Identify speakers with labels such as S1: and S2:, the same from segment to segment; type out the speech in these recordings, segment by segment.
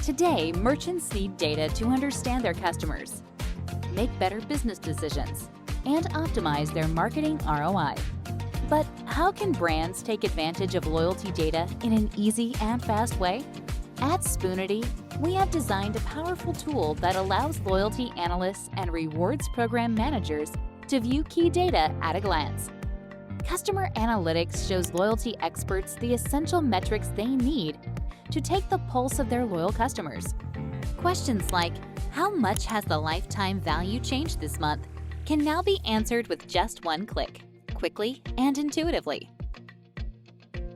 S1: Today, merchants need data to understand their customers, make better business decisions, and optimize their marketing ROI. But how can brands take advantage of loyalty data in an easy and fast way? At Spoonity, we have designed a powerful tool that allows loyalty analysts and rewards program managers to view key data at a glance. Customer analytics shows loyalty experts the essential metrics they need to take the pulse of their loyal customers. Questions like, how much has the lifetime value changed this month, can now be answered with just one click, quickly and intuitively.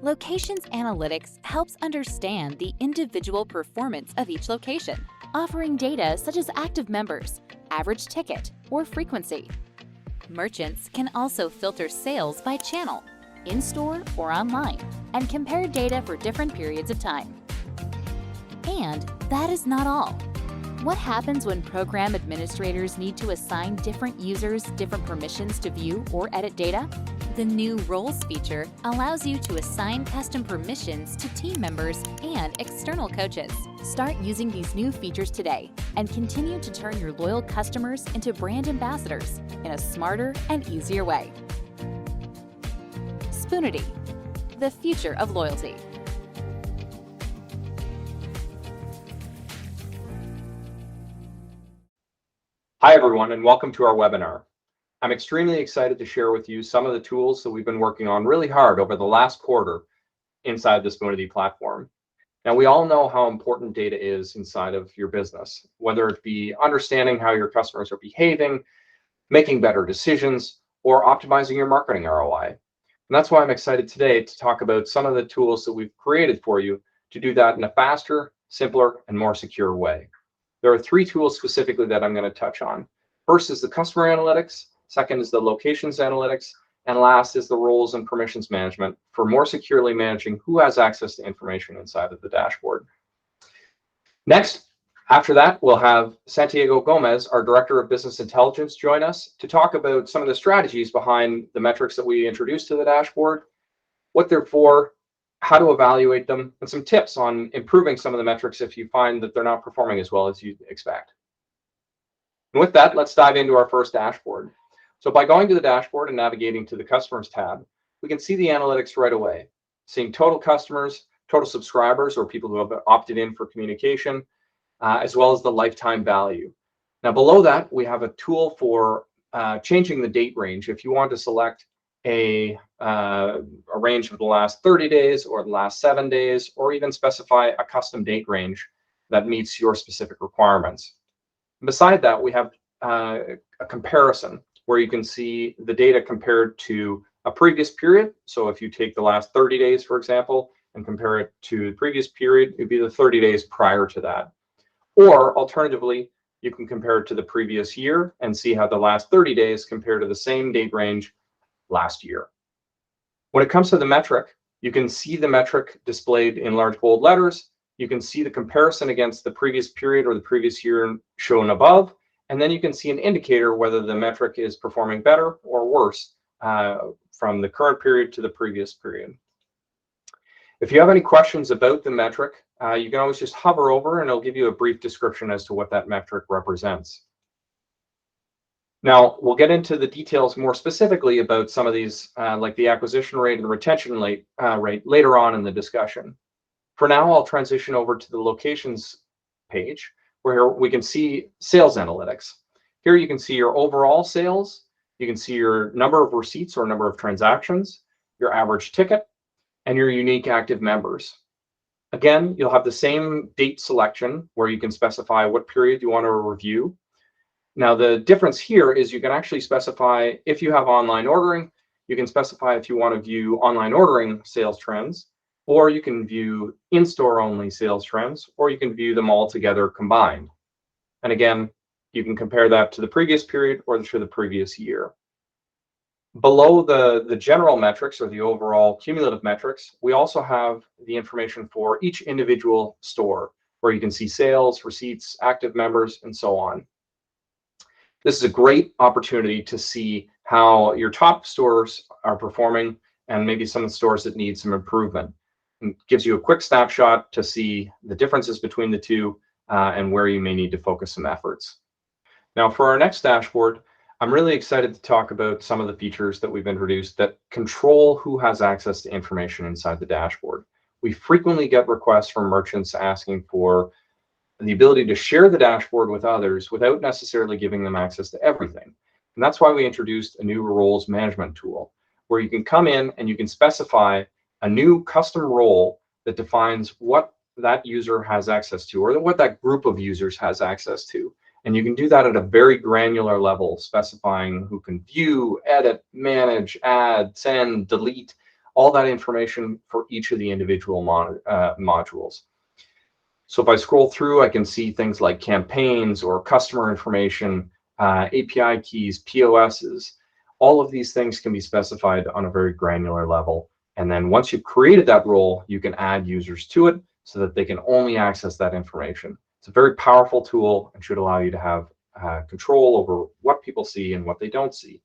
S1: Locations Analytics helps understand the individual performance of each location, offering data such as active members, average ticket, or frequency. Merchants can also filter sales by channel, in-store or online, and compare data for different periods of time. And that is not all. What happens when program administrators need to assign different users different permissions to view or edit data? The new Roles feature allows you to assign custom permissions to team members and external coaches. Start using these new features today and continue to turn your loyal customers into brand ambassadors in a smarter and easier way. Spoonity, the future of loyalty.
S2: Hi, everyone, and welcome to our webinar. I'm extremely excited to share with you some of the tools that we've been working on really hard over the last quarter inside the Spoonity platform. Now, we all know how important data is inside of your business, whether it be understanding how your customers are behaving, making better decisions, or optimizing your marketing ROI. And that's why I'm excited today to talk about some of the tools that we've created for you to do that in a faster, simpler, and more secure way. There are three tools specifically that I'm going to touch on. First is the customer analytics, second is the locations analytics, and last is the roles and permissions management for more securely managing who has access to information inside of the dashboard. Next, after that, we'll have Santiago Gomez, our Director of Business Intelligence, join us to talk about some of the strategies behind the metrics that we introduced to the dashboard, what they're for, how to evaluate them, and some tips on improving some of the metrics if you find that they're not performing as well as you'd expect. And with that, let's dive into our first dashboard. So by going to the dashboard and navigating to the Customers tab, we can see the analytics right away, seeing total customers, total subscribers, or people who have opted in for communication, as well as the lifetime value. Now below that, we have a tool for changing the date range. If you want to select a range of the last 30 days or the last 7 days, or even specify a custom date range that meets your specific requirements. Beside that, we have a comparison where you can see the data compared to a previous period. So if you take the last 30 days, for example, and compare it to the previous period, it'd be the 30 days prior to that. Or alternatively, you can compare it to the previous year and see how the last 30 days compare to the same date range last year. When it comes to the metric, you can see the metric displayed in large bold letters. You can see the comparison against the previous period or the previous year shown above, and then you can see an indicator whether the metric is performing better or worse from the current period to the previous period. If you have any questions about the metric, you can always just hover over and it'll give you a brief description as to what that metric represents. Now, we'll get into the details more specifically about some of these, like the acquisition rate and the retention rate later on in the discussion. For now, I'll transition over to the locations page where we can see sales analytics. Here you can see your overall sales. You can see your number of receipts or number of transactions, your average ticket, and your unique active members. Again, you'll have the same date selection where you can specify what period you want to review. Now, the difference here is you can actually specify if you have online ordering, you can specify if you want to view online ordering sales trends, or you can view in-store only sales trends, or you can view them all together combined. And again, you can compare that to the previous period or to the previous year. Below the general metrics or the overall cumulative metrics, we also have the information for each individual store where you can see sales, receipts, active members, and so on. This is a great opportunity to see how your top stores are performing and maybe some of the stores that need some improvement. and gives you a quick snapshot to see the differences between the two and where you may need to focus some efforts. Now, for our next dashboard, I'm really excited to talk about some of the features that we've introduced that control who has access to information inside the dashboard. We frequently get requests from merchants asking for the ability to share the dashboard with others without necessarily giving them access to everything. And that's why we introduced a new roles management tool, where you can come in and you can specify a new custom role that defines what that user has access to, or what that group of users has access to. And you can do that at a very granular level, specifying who can view, edit, manage, add, send, delete, all that information for each of the individual modules. So if I scroll through, I can see things like campaigns or customer information, API keys, POSs. All of these things can be specified on a very granular level. And then once you've created that role, you can add users to it so that they can only access that information. It's a very powerful tool and should allow you to have control over what people see and what they don't see.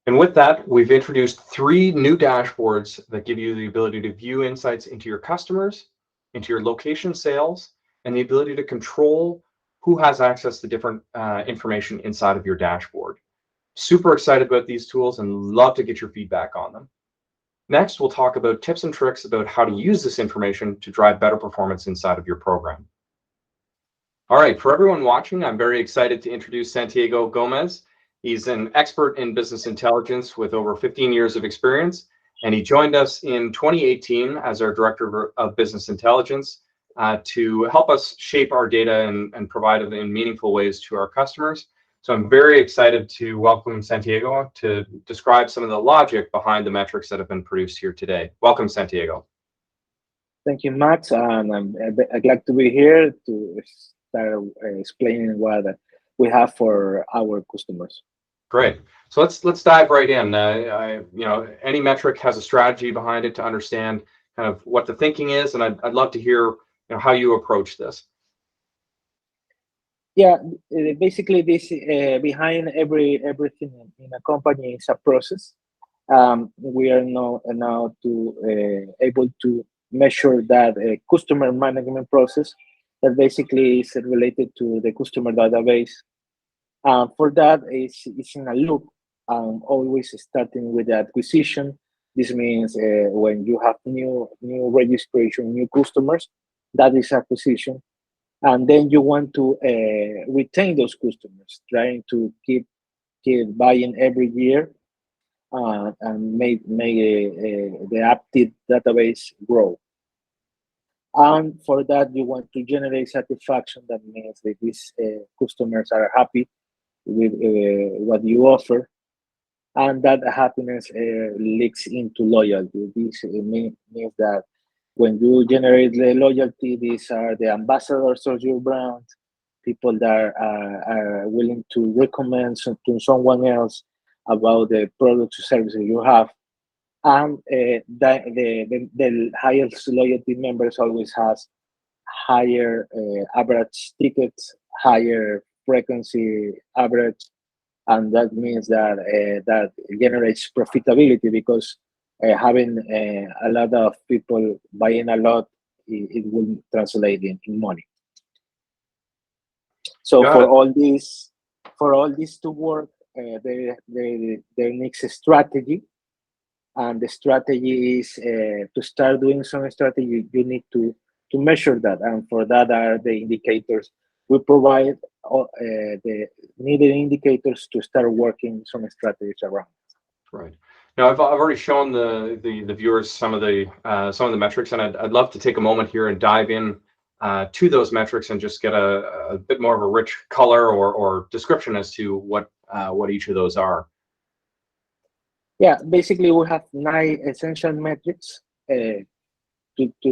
S2: And with that, we've introduced 3 new dashboards that give you the ability to view insights into your customers, into your location sales, and the ability to control who has access to different information inside of your dashboard. Super excited about these tools and love to get your feedback on them. Next, we'll talk about tips and tricks about how to use this information to drive better performance inside of your program. All right, for everyone watching, I'm very excited to introduce Santiago Gomez. He's an expert in business intelligence with over 15 years of experience, and he joined us in 2018 as our Director of Business Intelligence to help us shape our data and provide it in meaningful ways to our customers. So I'm very excited to welcome Santiago to describe some of the logic behind the metrics that have been produced here today. Welcome, Santiago.
S3: Thank you, Max, and I'm glad to be here to start explaining what we have for our customers.
S2: Great. So let's dive right in. Any metric has a strategy behind it to understand kind of what the thinking is, and I'd love to hear how you approach this.
S3: Yeah, basically, this behind everything in a company is a process. We are now able to measure that customer management process that basically is related to the customer database. For that, it's in a loop, always starting with the acquisition. This means when you have new registration, new customers, that is acquisition. And then you want to retain those customers, trying to keep buying every year and make the active database grow. And for that, you want to generate satisfaction. That means that these customers are happy with what you offer, and that happiness leaks into loyalty. This means that when you generate the loyalty, these are the ambassadors of your brand, people that are willing to recommend to someone else about the products or services you have. And the highest loyalty members always has higher average tickets, higher frequency average, and that means that that generates profitability, because having a lot of people buying a lot, it will translate in money. So for all this to work, there needs a strategy, and the strategy is to start doing some strategy. You need to measure that, and for that are the indicators. We provide the needed indicators to start working some strategies around.
S2: Right. Now, I've already shown the viewers some of the metrics, and I'd love to take a moment here and dive in to those metrics and just get a bit more of a rich color or description as to what each of those are.
S3: Yeah, basically we have 9 essential metrics to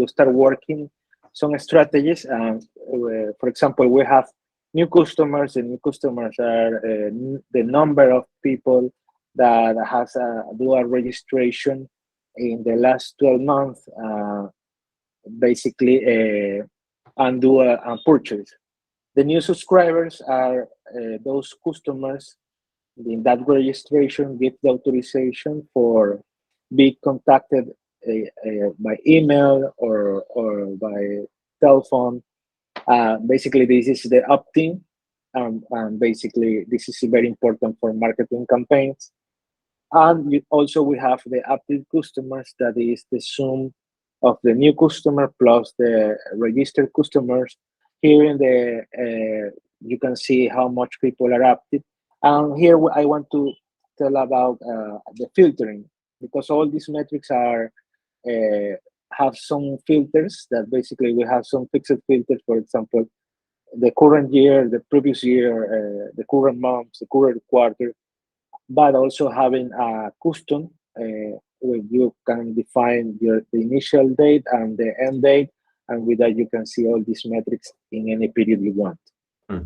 S3: start working some strategies. For example, we have new customers. The new customers are the number of people that has a dual registration in the last 12 months, basically, and do a purchase. The new subscribers are those customers in that registration get the authorization for being contacted by email or by telephone. Basically, this is the opt-in, and basically this is very important for marketing campaigns. And also we have the active customers, that is the sum of the new customer plus the registered customers. Here in the you can see how much people are active. And here I want to tell about the filtering, because all these metrics are have some filters that basically we have some fixed filters. For example, the current year, the previous year, the current month, the current quarter, but also having a custom where you can define the initial date and the end date, and with that you can see all these metrics in any period you want.
S2: Hmm.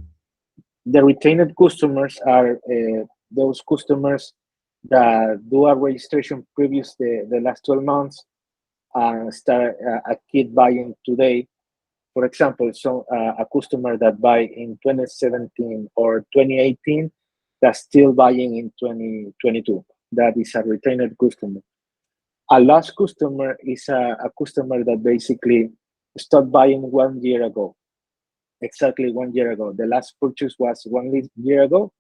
S3: The retained customers are those customers that do a registration previous the last 12 months and start a kit buying today. For example, so a customer that buy in 2017 or 2018 that's still buying in 2022. That is a retained customer. A lost customer is a customer that basically stopped buying 1 year ago, exactly 1 year ago. The last purchase was 1 year ago.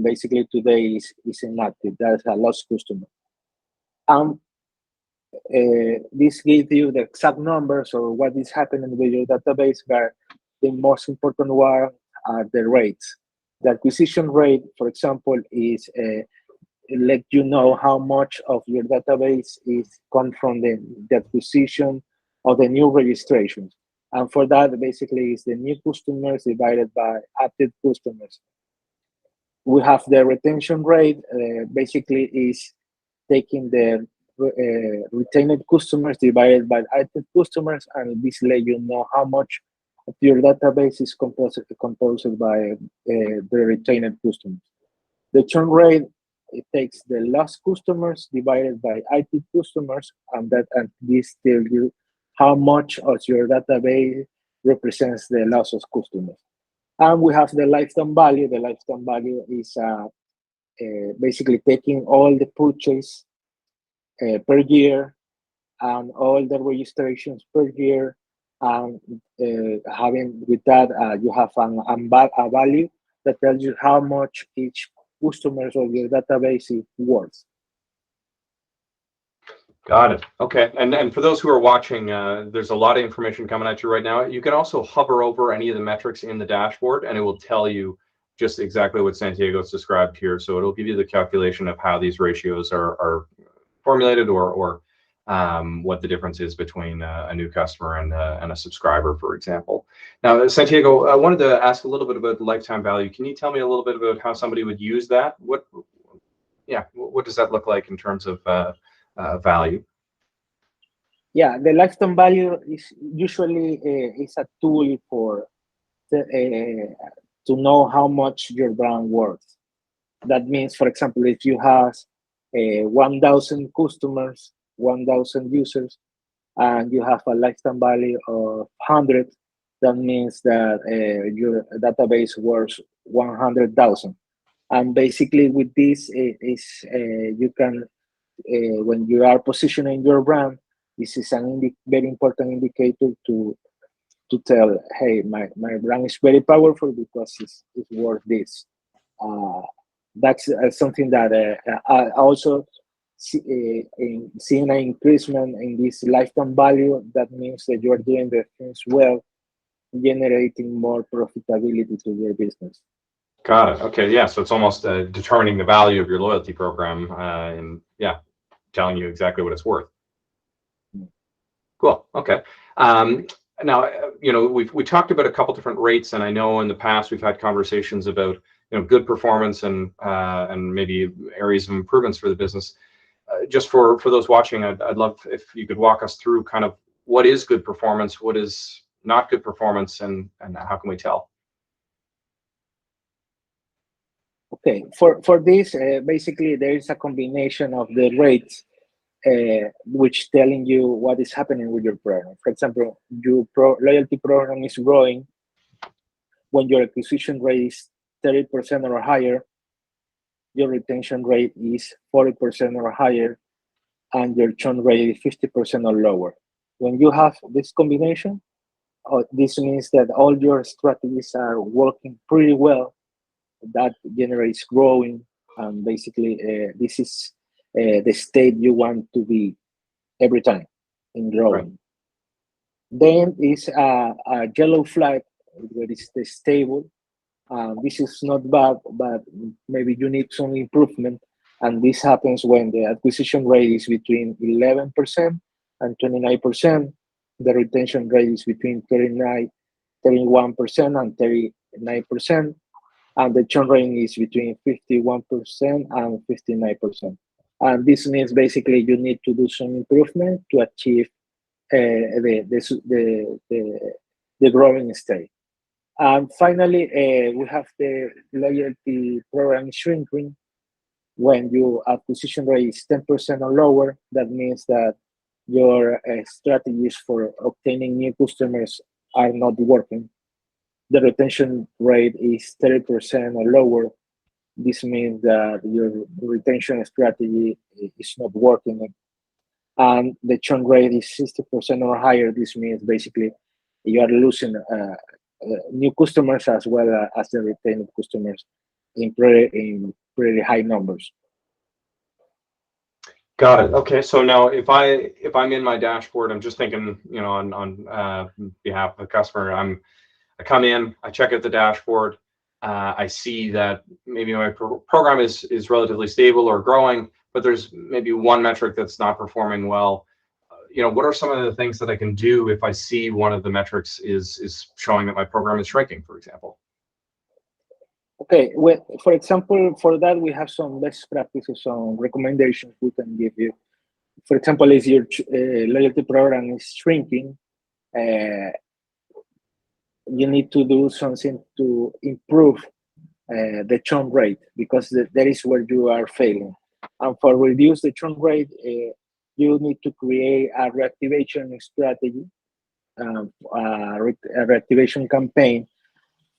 S3: Basically today is inactive. That's a lost customer. This gives you the exact numbers or what is happening with your database, but the most important one are the rates. The acquisition rate, for example, is let you know how much of your database is come from the acquisition of the new registrations. And for that, basically, is the new customers divided by active customers. We have the retention rate, basically is taking the retained customers divided by active customers, and this let you know how much of your database is composed by the retained customers. The churn rate, it takes the lost customers divided by active customers, and this tells you how much of your database represents the loss of customers. And we have the lifetime value. The lifetime value is basically taking all the purchase per year and all the registrations per year, and having with that you have a value that tells you how much each customers of your database is worth.
S2: Got it. Okay. And for those who are watching, there's a lot of information coming at you right now. You can also hover over any of the metrics in the dashboard, and it will tell you just exactly what Santiago's described here. So it'll give you the calculation of how these ratios are formulated, or what the difference is between a new customer and a subscriber, for example. Now, Santiago, I wanted to ask a little bit about the lifetime value. Can you tell me a little bit about how somebody would use that? What does that look like in terms of value?
S3: Yeah, the lifetime value is usually is a tool for to know how much your brand worth. That means, for example, if you have 1,000 customers, 1,000 users, and you have a lifetime value of 100, that means that your database worth 100,000. And basically, with this, you can when you are positioning your brand, this is an very important indicator to tell, hey, my brand is very powerful because it's worth this. That's something that I also seeing an increasement in this lifetime value. That means that you are doing the things well, generating more profitability to your business.
S2: Got it. Okay. Yeah. So it's almost determining the value of your loyalty program, and telling you exactly what it's worth. Cool. Okay. Now, we talked about a couple different rates, and I know in the past we've had conversations about good performance and maybe areas of improvements for the business. Just for those watching, I'd love if you could walk us through kind of what is good performance, what is not good performance, and how can we tell?
S3: Okay, for this, basically there is a combination of the rates, which telling you what is happening with your program. For example, your loyalty program is growing when your acquisition rate is 30% or higher, your retention rate is 40% or higher, and your churn rate is 50% or lower. When you have this combination, this means that all your strategies are working pretty well. That generates growing, and basically this is the state you want to be every time in growing.
S2: Right.
S3: Then is a yellow flag where it's the stable. This is not bad, but maybe you need some improvement. And this happens when the acquisition rate is between 11% and 29%. The retention rate is between 31% and 39%. And the churn rate is between 51% and 59%. And this means basically you need to do some improvement to achieve the growing state. And finally, we have the loyalty program shrinking. When your acquisition rate is 10% or lower, that means that your strategies for obtaining new customers are not working. The retention rate is 30% or lower. This means that your retention strategy is not working. And the churn rate is 60% or higher. This means basically you are losing new customers as well as the retained customers in pretty high numbers.
S2: Got it. Okay, so now if I'm in my dashboard, I'm just thinking, on behalf of the customer, I come in, I check out the dashboard, I see that maybe my program is relatively stable or growing, but there's maybe one metric that's not performing well. What are some of the things that I can do if I see one of the metrics is showing that my program is shrinking, for example?
S3: Okay, well, for example, for that we have some best practices, some recommendations we can give you. For example, if your loyalty program is shrinking, you need to do something to improve the churn rate, because that is where you are failing. And for reduce the churn rate, you need to create a reactivation strategy, a reactivation campaign.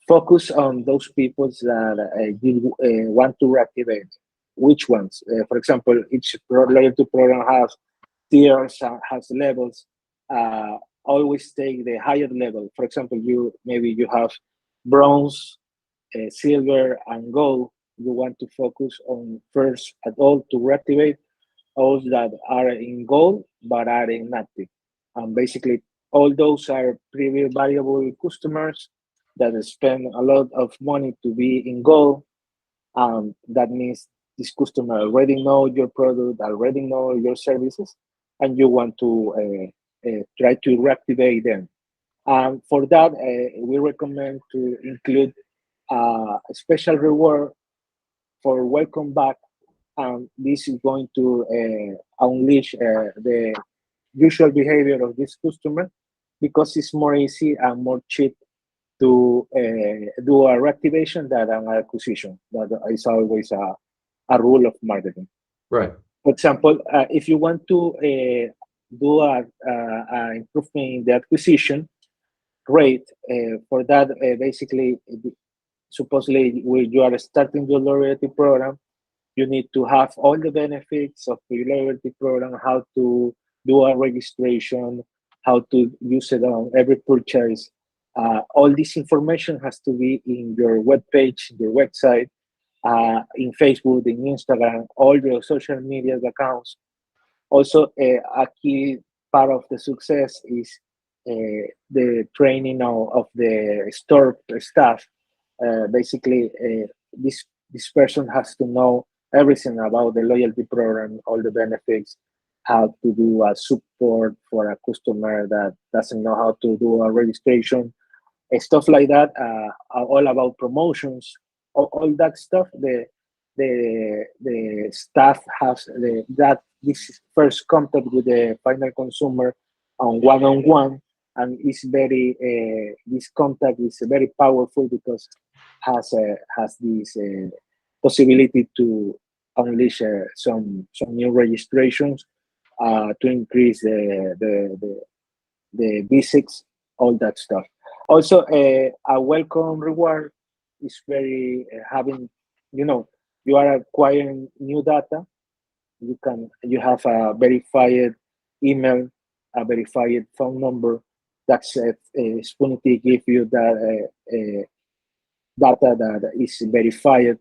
S3: Focus on those people that you want to reactivate. Which ones? For example, each loyalty program has tiers, has levels. Always take the higher level. For example, you have bronze, silver, and gold. You want to focus on first at all to reactivate those that are in gold but are inactive. And basically, all those are pretty valuable customers that spend a lot of money to be in gold. That means this customer already know your product, already know your services, and you want to try to reactivate them. For that, we recommend to include a special reward for welcome back. This is going to unleash the usual behavior of this customer, because it's more easy and more cheap to do a reactivation than an acquisition. That is always a rule of marketing.
S2: Right.
S3: For example, if you want to do an improvement in the acquisition rate, for that, basically, supposedly when you are starting your loyalty program, you need to have all the benefits of the loyalty program, how to do a registration, how to use it on every purchase. All this information has to be in your webpage, your website, in Facebook, in Instagram, all your social media accounts. Also, a key part of the success is the training of the store staff. Basically, this person has to know everything about the loyalty program, all the benefits, how to do a support for a customer that doesn't know how to do a registration, stuff like that. All about promotions, all that stuff. The staff has this first contact with the final consumer on one-on-one, and it's very this contact is very powerful because has this possibility to unleash some new registrations, to increase the visits, all that stuff. Also, a welcome reward is very having, you are acquiring new data, you have a verified email, a verified phone number. That's Spoonity give you that data that is verified.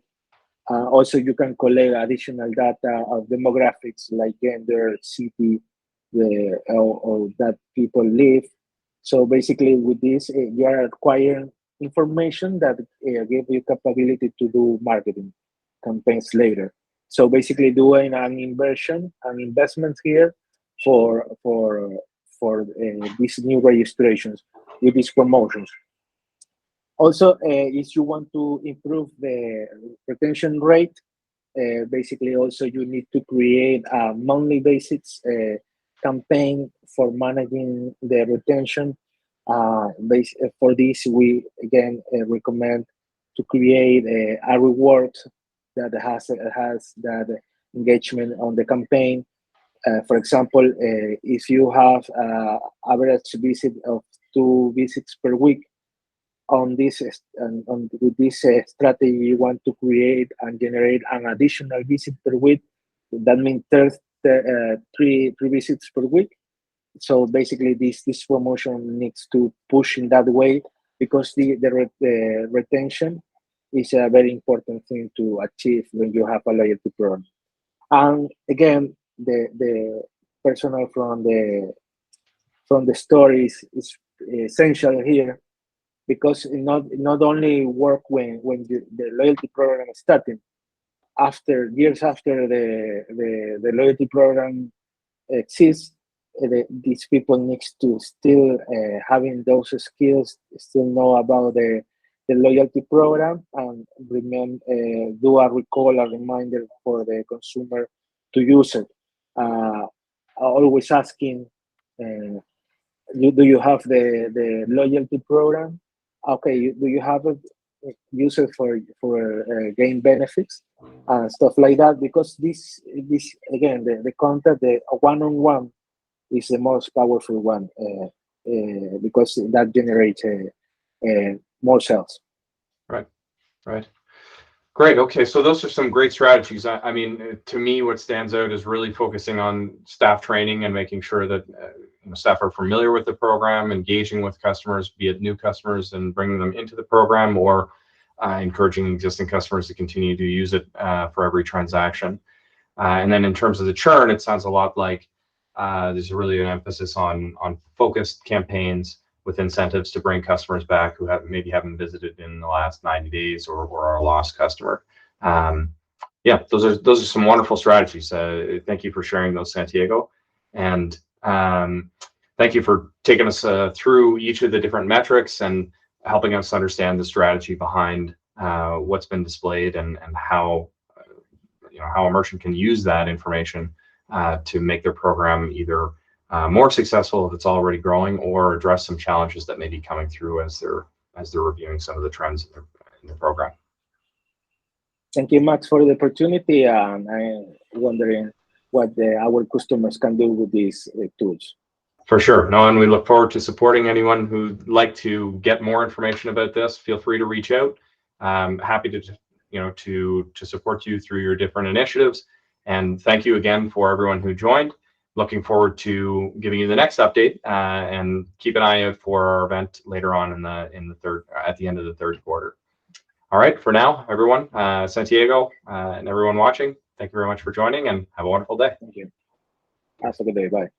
S3: Also, you can collect additional data of demographics like gender, city, or that people live. So basically, with this, you are acquiring information that give you capability to do marketing campaigns later. So basically, doing an investment here for these new registrations with these promotions. Also, if you want to improve the retention rate, basically also you need to create a monthly basis campaign for managing the retention. For this, we again recommend to create a reward that has that engagement on the campaign. For example, if you have average visit of 2 visits per week, on this with this strategy, you want to create and generate an additional visit per week. That means three visits per week. So basically, this promotion needs to push in that way, because the retention is a very important thing to achieve when you have a loyalty program. And again, the personal from the story is essential here, because not only work when the loyalty program is starting. After years after the loyalty program exists, these people needs to still having those skills, still know about the loyalty program, and do a recall, a reminder for the consumer to use it. Always asking, do you have the loyalty program? Okay, do you have it? Use it for gain benefits and stuff like that, because this again, the contact, the one-on-one is the most powerful one, because that generates more sales.
S2: Right. Great. Okay, so those are some great strategies. I mean, to me, what stands out is really focusing on staff training and making sure that staff are familiar with the program, engaging with customers, be it new customers and bringing them into the program, or encouraging existing customers to continue to use it for every transaction. And then in terms of the churn, it sounds a lot like there's really an emphasis on focused campaigns with incentives to bring customers back who maybe haven't visited in the last 90 days or are a lost customer. Yeah, those are some wonderful strategies. Thank you for sharing those, Santiago, and thank you for taking us through each of the different metrics and helping us understand the strategy behind what's been displayed, and how how a merchant can use that information to make their program either more successful if it's already growing, or address some challenges that may be coming through as they're reviewing some of the trends in their program.
S3: Thank you, Max, for the opportunity. I'm wondering what our customers can do with these tools.
S2: For sure. No, and we look forward to supporting anyone who'd like to get more information about this. Feel free to reach out. Happy to support you through your different initiatives. And thank you again for everyone who joined. Looking forward to giving you the next update, and keep an eye out for our event later on at the end of the third quarter. All right, for now, everyone, Santiago, and everyone watching, thank you very much for joining, and have a wonderful day.
S3: Thank you. Have a good day. Bye.